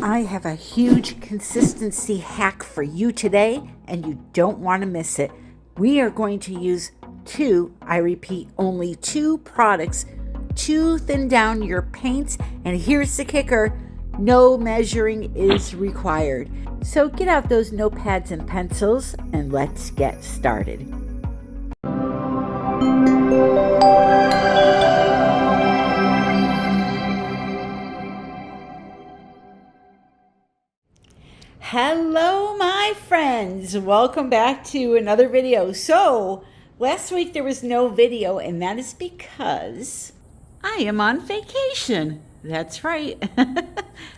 I have a huge consistency hack for you today, and you don't want to miss it. We are going to use I repeat, only two products to thin down your paints. And here's the kicker: no measuring is required. So get out those notepads and pencils and let's get started. Hello, my friends. Welcome back to another video. So, last week there was no video, and that is because I am on vacation. That's right.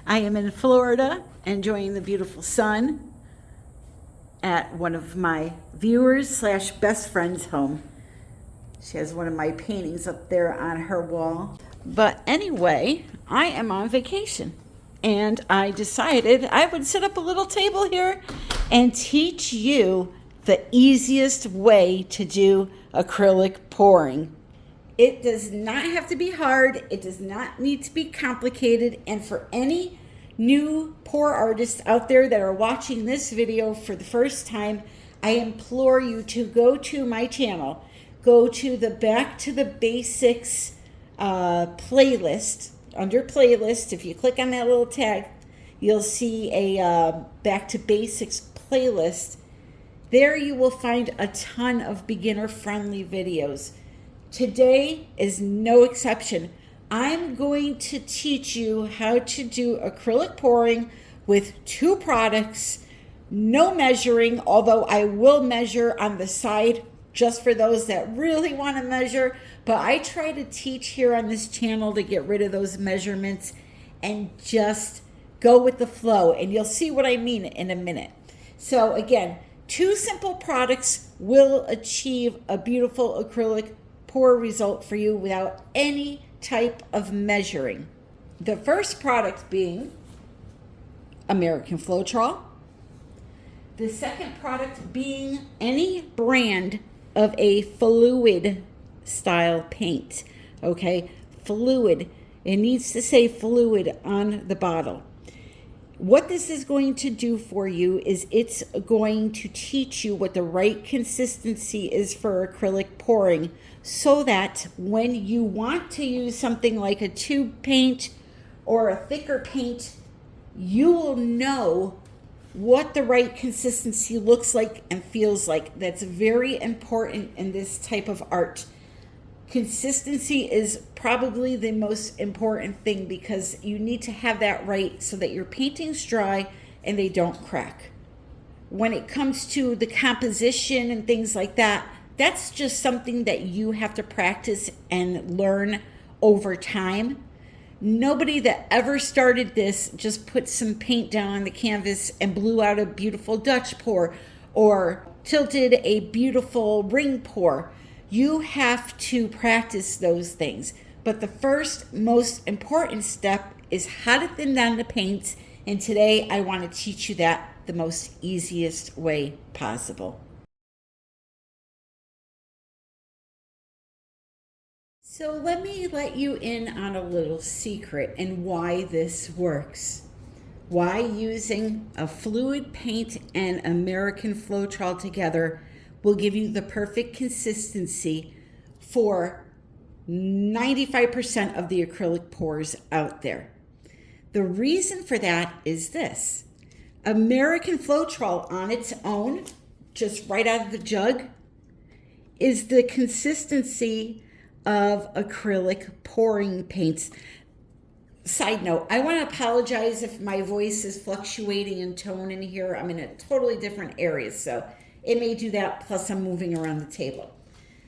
I am in Florida, enjoying the beautiful sun at one of my viewers / best friend's home. She has one of my paintings up there on her wall. But anyway, I am on vacation. And I decided I would set up a little table here and teach you the easiest way to do acrylic pouring. It does not have to be hard. It does not need to be complicated. And for any new pour artists out there that are watching this video for the first time, I implore you to go to my channel. Go to the Back to the Basics playlist. Under playlist, if you click on that little tag, you'll see a Back to Basics playlist. There you will find a ton of beginner-friendly videos. Today is no exception. I'm going to teach you how to do acrylic pouring with two products, no measuring, although I will measure on the side just for those that really want to measure. But I try to teach here on this channel to get rid of those measurements and just go with the flow. And you'll see what I mean in a minute. So again, two simple products will achieve a beautiful acrylic pour result for you without any type of measuring. The first product being American Floetrol. The second product being any brand of a fluid style paint. Okay, fluid. It needs to say fluid on the bottle. What this is going to do for you is it's going to teach you what the right consistency is for acrylic pouring, so that when you want to use something like a tube paint or a thicker paint, you will know what the right consistency looks like and feels like. That's very important in this type of art. Consistency is probably the most important thing, because you need to have that right so that your paintings dry and they don't crack. When it comes to the composition and things like that, that's just something that you have to practice and learn over time. Nobody that ever started this just put some paint down on the canvas and blew out a beautiful Dutch pour or tilted a beautiful ring pour. You have to practice those things. But the first most important step is how to thin down the paints. And today I want to teach you that the most easiest way possible. So let me let you in on a little secret and why this works. Why using a fluid paint and American Floetrol together will give you the perfect consistency for 95% of the acrylic pours out there. The reason for that is this. American Floetrol on its own, just right out of the jug, is the consistency of acrylic pouring paints. Side note, I want to apologize if my voice is fluctuating in tone in here. I'm in a totally different area, so it may do that, plus I'm moving around the table.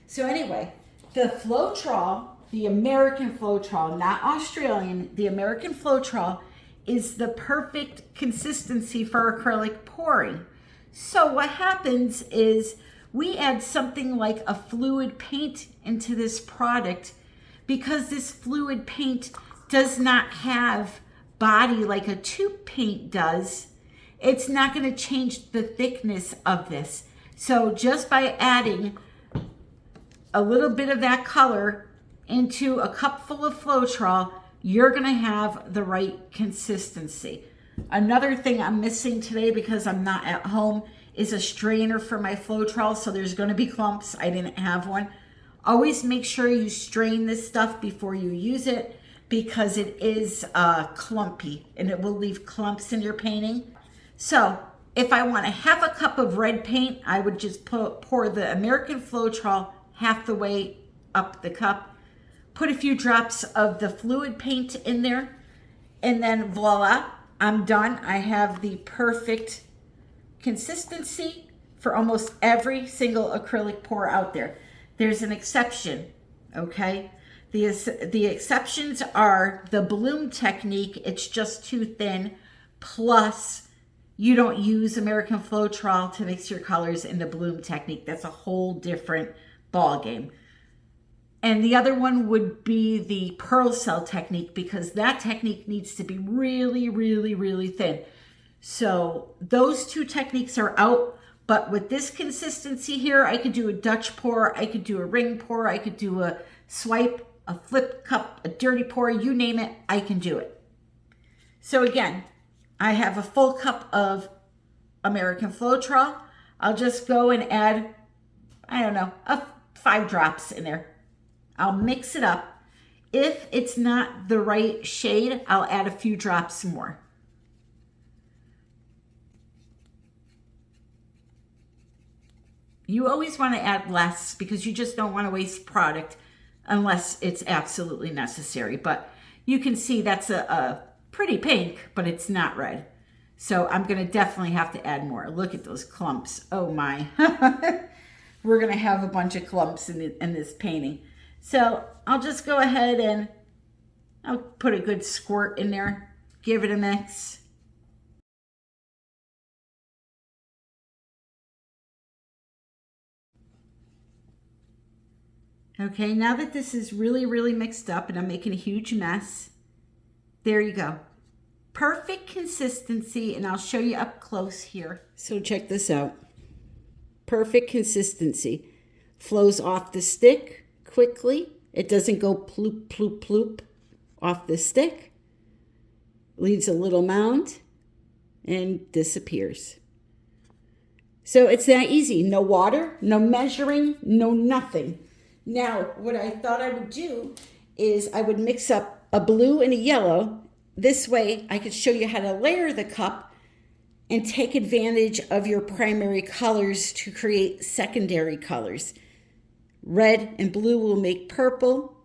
So anyway, the Floetrol, the American Floetrol, not Australian, the American Floetrol is the perfect consistency for acrylic pouring. So what happens is we add something like a fluid paint into this product, because this fluid paint does not have body like a tube paint does. It's not going to change the thickness of this. So just by adding a little bit of that color into a cup full of Floetrol, you're going to have the right consistency. Another thing I'm missing today because I'm not at home is a strainer for my Floetrol, so there's going to be clumps. I didn't have one. Always make sure you strain this stuff before you use it because it is clumpy and it will leave clumps in your painting. So if I want to have a cup of red paint, I would just pour the American Floetrol half the way up the cup, put a few drops of the fluid paint in there, and then voila, I'm done. I have the perfect consistency for almost every single acrylic pour out there. There's an exception, okay? The exceptions are the bloom technique. It's just too thin, plus you don't use American Floetrol to mix your colors in the bloom technique. That's a whole different ball game. And the other one would be the pearl cell technique, because that technique needs to be really, really, really thin. So those two techniques are out, but with this consistency here, I could do a Dutch pour, I could do a ring pour, I could do a swipe, a flip cup, a dirty pour, you name it, I can do it. So again, I have a full cup of American Floetrol. I'll just go and add, I don't know, 5 drops in there. I'll mix it up. If it's not the right shade, I'll add a few drops more. You always want to add less because you just don't want to waste product unless it's absolutely necessary. But you can see that's a pretty pink, but it's not red. So I'm going to definitely have to add more. Look at those clumps. Oh my. We're going to have a bunch of clumps in this painting. So I'll just go ahead and I'll put a good squirt in there, give it a mix. Okay, now that this is really, really mixed up and I'm making a huge mess, there you go. Perfect consistency, and I'll show you up close here. So check this out. Perfect consistency. Flows off the stick quickly. It doesn't go ploop, ploop, ploop off the stick. Leaves a little mound and disappears. So it's that easy. No water, no measuring, no nothing. Now, what I thought I would do is I would mix up a blue and a yellow. This way I could show you how to layer the cup and take advantage of your primary colors to create secondary colors. Red and blue will make purple,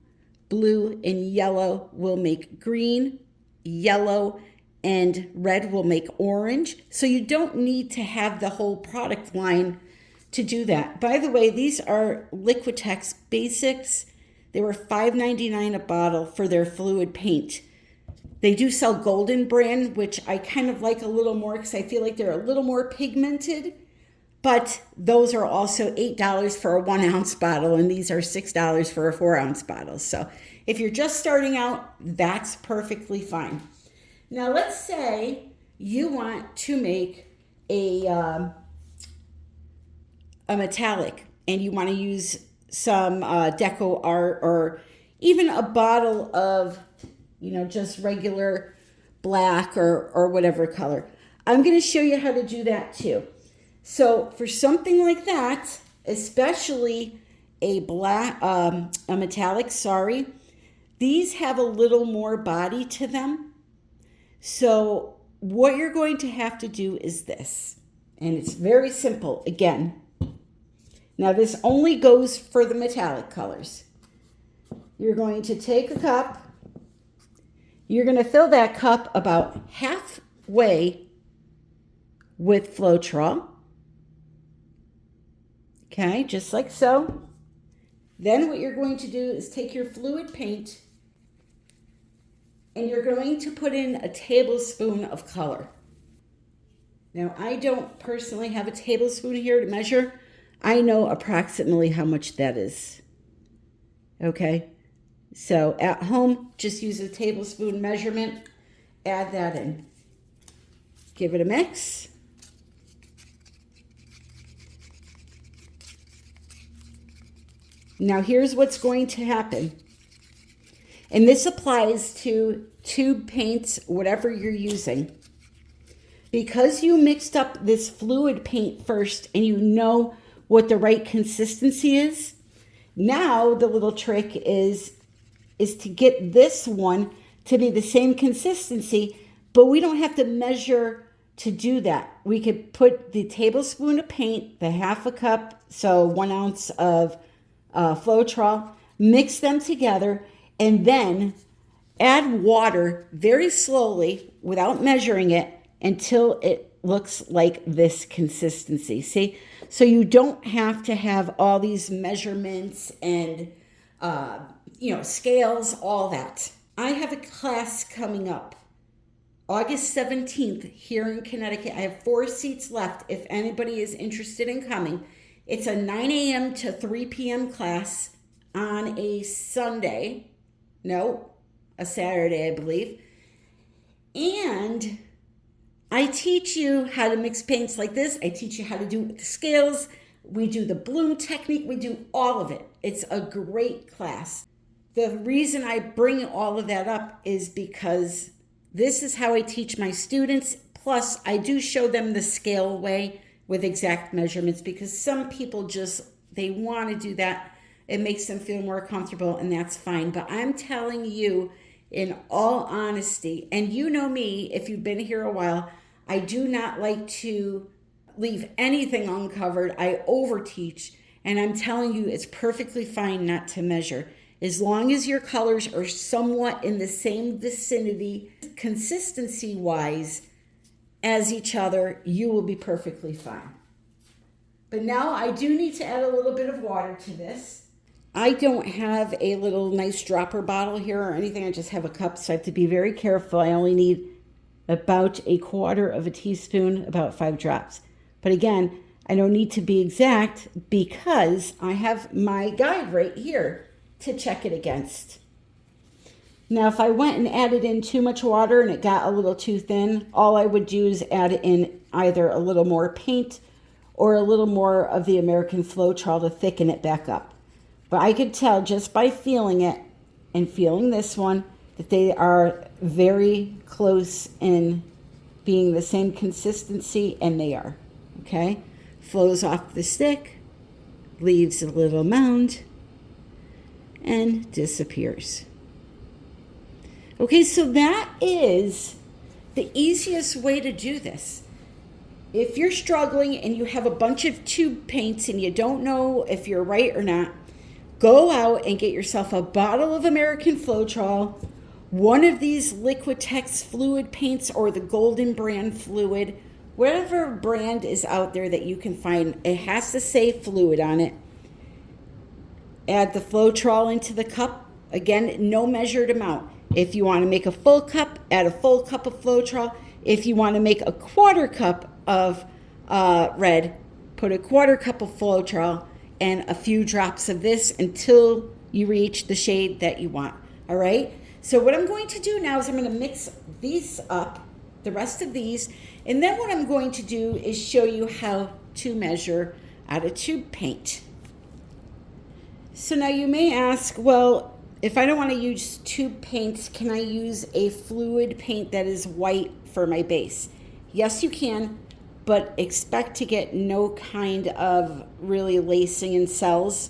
blue and yellow will make green, yellow and red will make orange. So you don't need to have the whole product line to do that. By the way, these are Liquitex Basics. They were $5.99 a bottle for their fluid paint. They do sell Golden brand, which I kind of like a little more because I feel like they're a little more pigmented. But those are also $8 for a 1 ounce bottle, and these are $6 for a 4 ounce bottle. So if you're just starting out, that's perfectly fine. Now let's say you want to make a metallic and you want to use some deco art or even a bottle of, just regular black or whatever color. I'm going to show you how to do that too. So for something like that, especially a metallic, these have a little more body to them. So what you're going to have to do is this, and it's very simple again. Now this only goes for the metallic colors. You're going to take a cup, you're going to fill that cup about halfway with Floetrol. Okay, just like so. Then what you're going to do is take your fluid paint and you're going to put in a tablespoon of color. Now, I don't personally have a tablespoon here to measure. I know approximately how much that is. Okay, so at home, just use a tablespoon measurement. Add that in. Give it a mix. Now here's what's going to happen. And this applies to tube paints, whatever you're using. because you mixed up this fluid paint first and you know what the right consistency is, now the little trick is to get this one to be the same consistency, but we don't have to measure to do that. We could put the tablespoon of paint, the half a cup, so 1 ounce of Floetrol, mix them together, and then add water very slowly without measuring it until it looks like this consistency. See? So you don't have to have all these measurements and scales, all that. I have a class coming up August 17th here in Connecticut. I have 4 seats left if anybody is interested in coming. It's a 9 a.m. to 3 p.m. class on a Sunday. No, a Saturday, I believe. And I teach you how to mix paints like this. I teach you how to do it with the scales. We do the bloom technique. We do all of it. It's a great class. The reason I bring all of that up is because this is how I teach my students. Plus, I do show them the scale way with exact measurements because some people they want to do that. It makes them feel more comfortable, and that's fine. But I'm telling you, in all honesty, and you know me, if you've been here a while, I do not like to leave anything uncovered. I overteach, and I'm telling you, it's perfectly fine not to measure. As long as your colors are somewhat in the same vicinity, consistency-wise, as each other, you will be perfectly fine. But now I do need to add a little bit of water to this. I don't have a little nice dropper bottle here or anything. I just have a cup, so I have to be very careful. I only need about 1/4 teaspoon, about 5 drops. But again, I don't need to be exact because I have my guide right here to check it against. Now, if I went and added in too much water and it got a little too thin, all I would do is add in either a little more paint or a little more of the American Floetrol to thicken it back up. But I could tell just by feeling it and feeling this one that they are very close in being the same consistency, and they are. Okay? Flows off the stick, leaves a little mound, and disappears. Okay, so that is the easiest way to do this. If you're struggling and you have a bunch of tube paints and you don't know if you're right or not, go out and get yourself a bottle of American Floetrol, one of these Liquitex fluid paints or the Golden brand fluid, whatever brand is out there that you can find. It has to say fluid on it. Add the Floetrol into the cup. Again, no measured amount. If you want to make a full cup, add a full cup of Floetrol. If you want to make a 1/4 cup of red, put a 1/4 cup of Floetrol and a few drops of this until you reach the shade that you want. All right? So what I'm going to do now is I'm going to mix these up, the rest of these, and then what I'm going to do is show you how to measure out of tube paint. So now you may ask, well, if I don't want to use tube paints, can I use a fluid paint that is white for my base? Yes, you can, but expect to get no kind of really lacing in cells.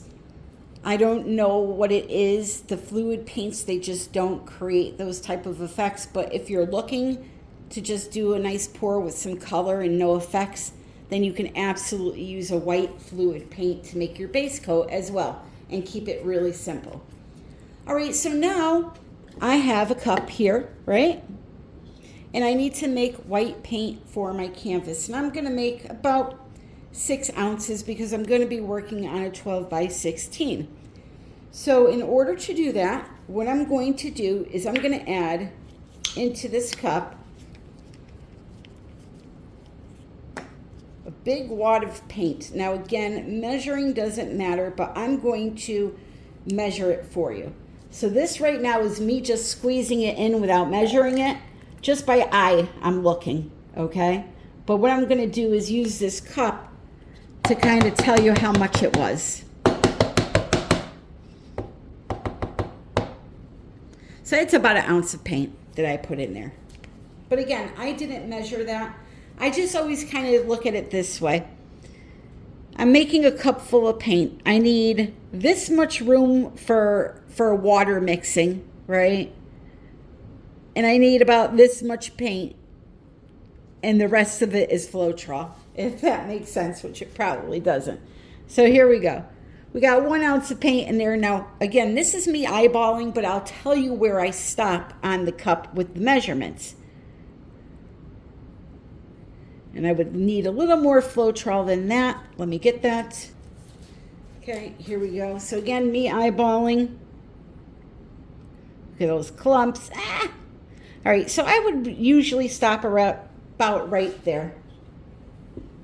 I don't know what it is. The fluid paints, they just don't create those type of effects. But if you're looking to just do a nice pour with some color and no effects, then you can absolutely use a white fluid paint to make your base coat as well and keep it really simple. All right, so now I have a cup here, right? And I need to make white paint for my canvas. And I'm gonna make about 6 ounces because I'm gonna be working on a 12 by 16. So in order to do that, what I'm going to do is I'm gonna add into this cup a big wad of paint. Now again, measuring doesn't matter, but I'm going to measure it for you. So this right now is me just squeezing it in without measuring it. Just by eye, I'm looking, okay? But what I'm gonna do is use this cup to kind of tell you how much it was. So it's about 1 ounce of paint that I put in there. But again, I didn't measure that. I just always kind of look at it this way. I'm making a cup full of paint. I need this much room for water mixing, right? And I need about this much paint, and the rest of it is Floetrol, if that makes sense, which it probably doesn't. So here we go. We got 1 ounce of paint in there. Now, again, this is me eyeballing, but I'll tell you where I stop on the cup with the measurements. And I would need a little more Floetrol than that. Let me get that. Okay, here we go. So again, me eyeballing. Look at those clumps. Ah! All right, so I would usually stop around about right there.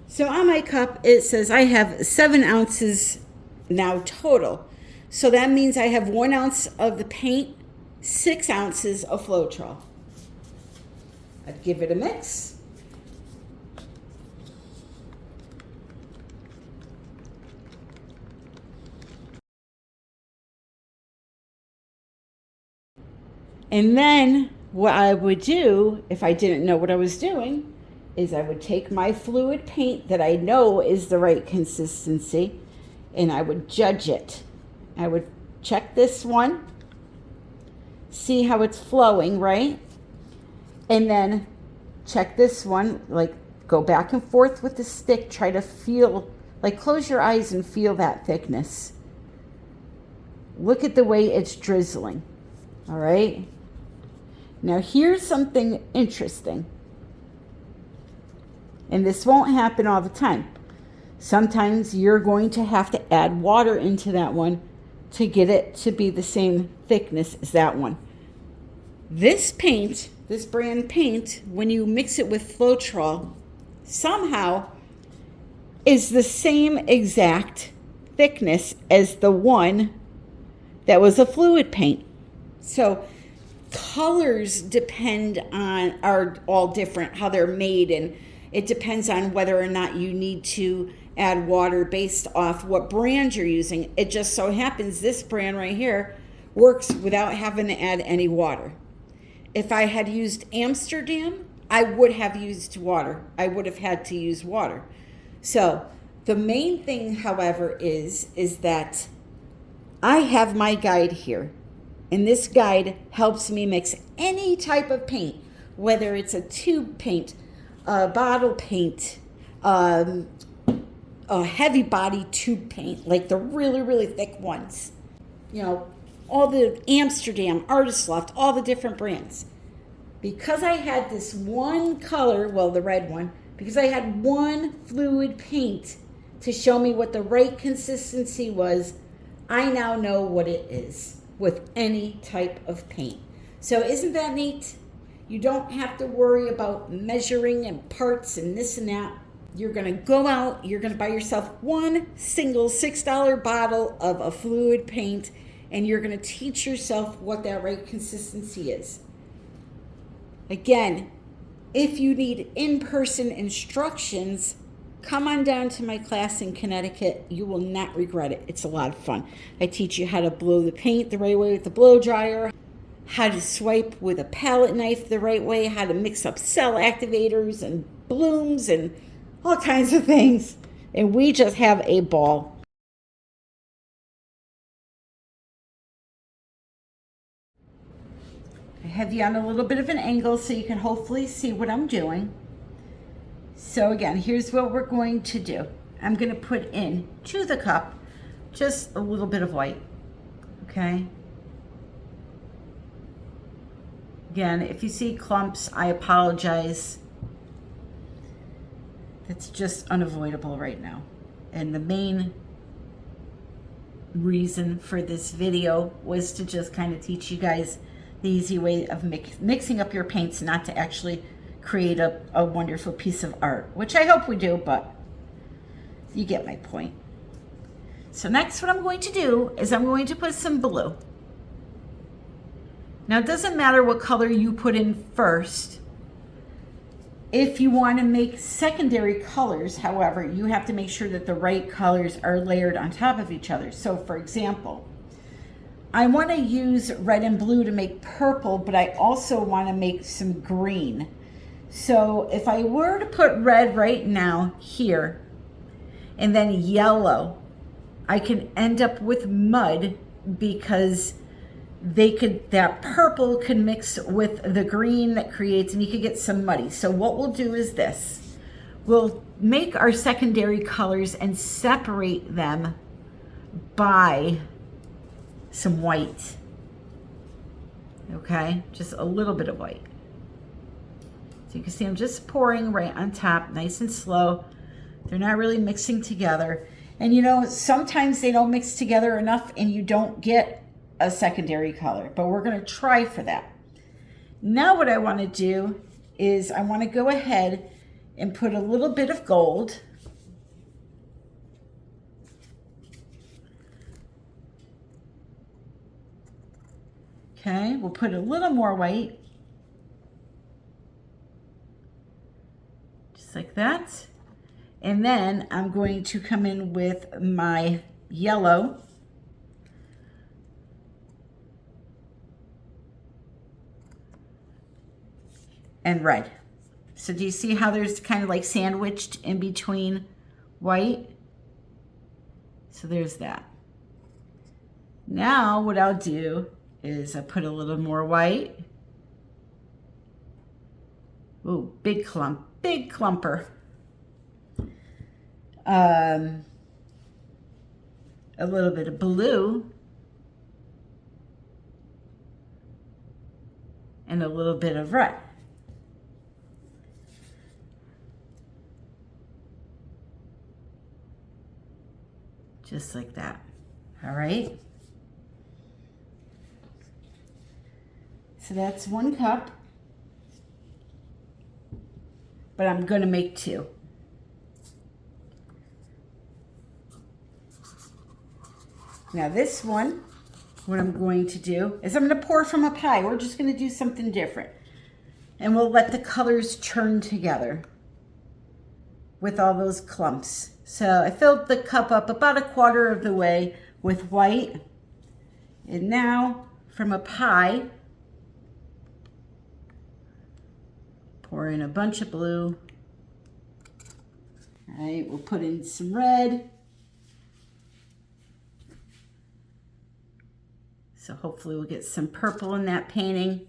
So on my cup, it says I have 7 ounces now total. So that means I have 1 ounce of the paint, 6 ounces of Floetrol. I'd give it a mix. And then what I would do, if I didn't know what I was doing, is I would take my fluid paint that I know is the right consistency, and I would judge it. I would check this one, see how it's flowing, right? And then check this one, like go back and forth with the stick, try to feel, like close your eyes and feel that thickness. Look at the way it's drizzling, all right? Now here's something interesting. And this won't happen all the time. Sometimes you're going to have to add water into that one to get it to be the same thickness as that one. This paint, this brand paint, when you mix it with Floetrol, somehow is the same exact thickness as the one that was a fluid paint. So colors are all different, how they're made, and it depends on whether or not you need to add water based off what brand you're using. It just so happens this brand right here works without having to add any water. If I had used Amsterdam, I would have used water. I would have had to use water. So the main thing, however, is that I have my guide here. And this guide helps me mix any type of paint, whether it's a tube paint, a bottle paint, a heavy body tube paint, like the really, really thick ones. You know, all the Amsterdam, Artist Loft, all the different brands. Because I had this one color, well, the red one, because I had one fluid paint to show me what the right consistency was, I now know what it is with any type of paint. So isn't that neat? You don't have to worry about measuring and parts and this and that. You're gonna go out, you're gonna buy yourself one single $6 bottle of a fluid paint, and you're gonna teach yourself what that right consistency is. Again, if you need in-person instructions, come on down to my class in Connecticut. You will not regret it. It's a lot of fun. I teach you how to blow the paint the right way with the blow dryer, how to swipe with a palette knife the right way, how to mix up cell activators and blooms and all kinds of things. And we just have a ball. I have you on a little bit of an angle so you can hopefully see what I'm doing. So again, here's what we're going to do. I'm going to put in to the cup just a little bit of white, okay? Again, if you see clumps, I apologize. It's just unavoidable right now. And the main reason for this video was to just kind of teach you guys the easy way of mixing up your paints, not to actually create a wonderful piece of art, which I hope we do, but you get my point. So next what I'm going to do is I'm going to put some blue. Now it doesn't matter what color you put in first. If you want to make secondary colors, however, you have to make sure that the right colors are layered on top of each other. So for example, I want to use red and blue to make purple, but I also want to make some green. So if I were to put red right now here and then yellow, I can end up with mud because that purple can mix with the green that creates, and you could get some muddy. So what we'll do is this. We'll make our secondary colors and separate them by some white. Okay, just a little bit of white. So you can see I'm just pouring right on top, nice and slow. They're not really mixing together. And you know, sometimes they don't mix together enough and you don't get a secondary color, but we're gonna try for that. Now what I wanna do is I wanna go ahead and put a little bit of gold. Okay, we'll put a little more white. Just like that. And then I'm going to come in with my yellow. And red. So do you see how there's kind of like sandwiched in between white? So there's that. Now what I'll do is I put a little more white. Ooh, big clump, big clumper. A little bit of blue. And a little bit of red. Just like that. All right. So that's 1 cup, but I'm going to make 2. Now this one, what I'm going to do is I'm going to pour from a pie. We're just going to do something different. And we'll let the colors churn together with all those clumps. So I filled the cup up about 1/4 of the way with white. And now from a pie, pour in a bunch of blue. All right, we'll put in some red. So hopefully we'll get some purple in that painting.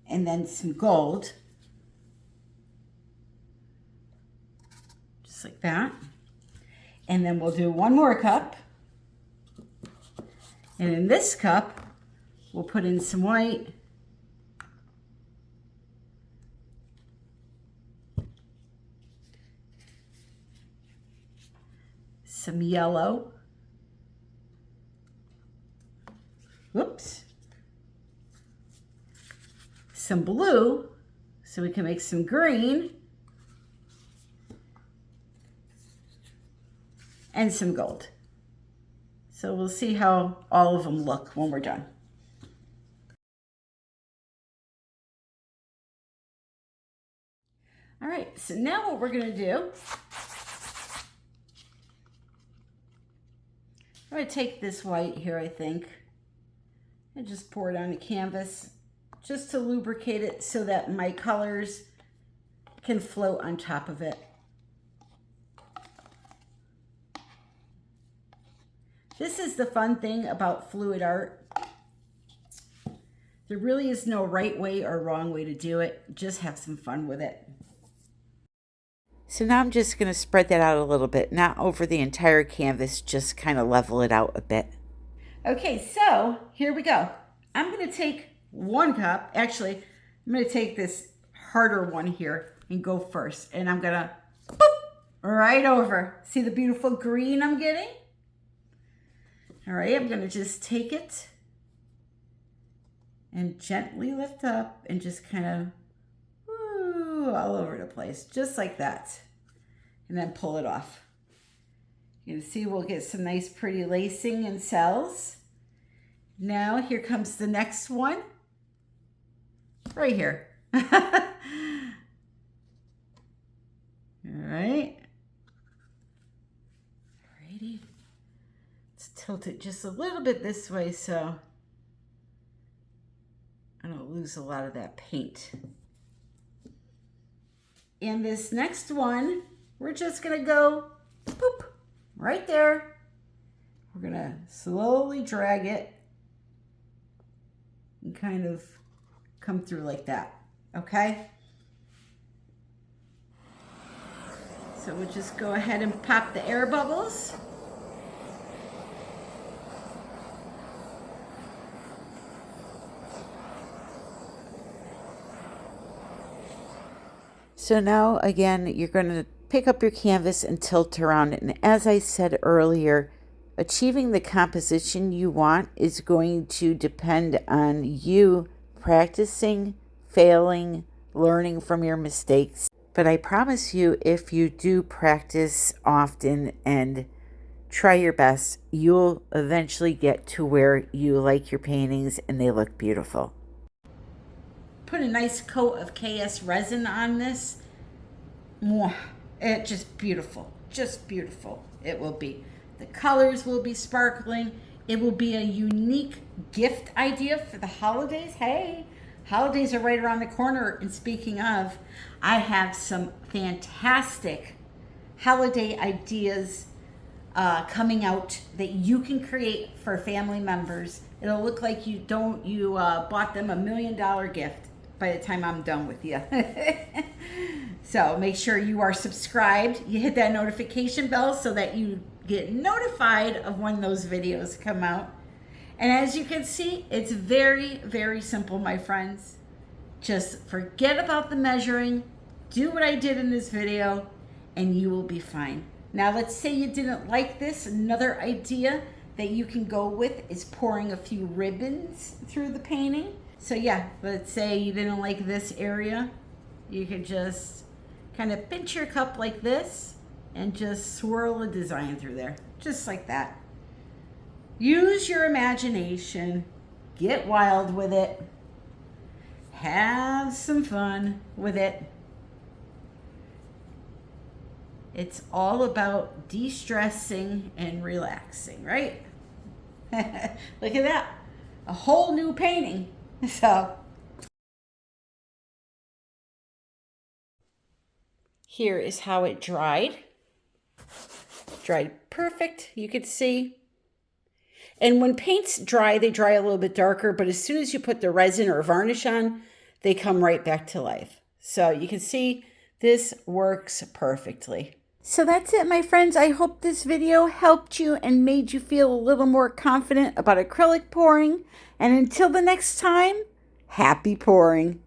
And then some gold. Just like that. And then we'll do 1 more cup. And in this cup, we'll put in some white. Some yellow. Whoops. Some blue, so we can make some green. And some gold. So we'll see how all of them look when we're done. All right, so now what we're gonna do, I'm gonna take this white here, I think, and just pour it on the canvas just to lubricate it so that my colors can float on top of it. This is the fun thing about fluid art. There really is no right way or wrong way to do it. Just have some fun with it. So now I'm just going to spread that out a little bit, not over the entire canvas, just kind of level it out a bit. Okay, so here we go. I'm going to take 1 cup. Actually, I'm going to take this harder one here and go first. And I'm going to boop right over. See the beautiful green I'm getting? All right, I'm going to just take it and gently lift up and just kind of all over the place, just like that. And then pull it off. You can see we'll get some nice pretty lacing and cells. Now here comes the next one. Right here. All right. Alrighty. Let's tilt it just a little bit this way so I don't lose a lot of that paint. And this next one, we're just gonna go boop, right there. We're gonna slowly drag it and kind of come through like that, okay? So we'll just go ahead and pop the air bubbles. So now again, you're going to pick up your canvas and tilt around it. And as I said earlier, achieving the composition you want is going to depend on you practicing, failing, learning from your mistakes. But I promise you, if you do practice often and try your best, you'll eventually get to where you like your paintings and they look beautiful. Put a nice coat of KS resin on this. It's just beautiful, it will be. The colors will be sparkling. It will be a unique gift idea for the holidays. Hey, holidays are right around the corner. And speaking of, I have some fantastic holiday ideas coming out that you can create for family members. It'll look like you bought them $1 million gift by the time I'm done with you. So make sure you are subscribed. You hit that notification bell so that you get notified of when those videos come out. And as you can see, it's very, very simple, my friends. Just forget about the measuring, do what I did in this video, and you will be fine. Now, let's say you didn't like this. Another idea that you can go with is pouring a few ribbons through the painting. So yeah, let's say you didn't like this area. You could just kind of pinch your cup like this and just swirl a design through there, just like that. Use your imagination, get wild with it, have some fun with it. It's all about de-stressing and relaxing, right? Look at that, a whole new painting. So here is how it dried. Dried perfect, you could see. And when paints dry, they dry a little bit darker, but as soon as you put the resin or varnish on, they come right back to life. So you can see this works perfectly. So that's it, my friends. I hope this video helped you and made you feel a little more confident about acrylic pouring. And until the next time, happy pouring.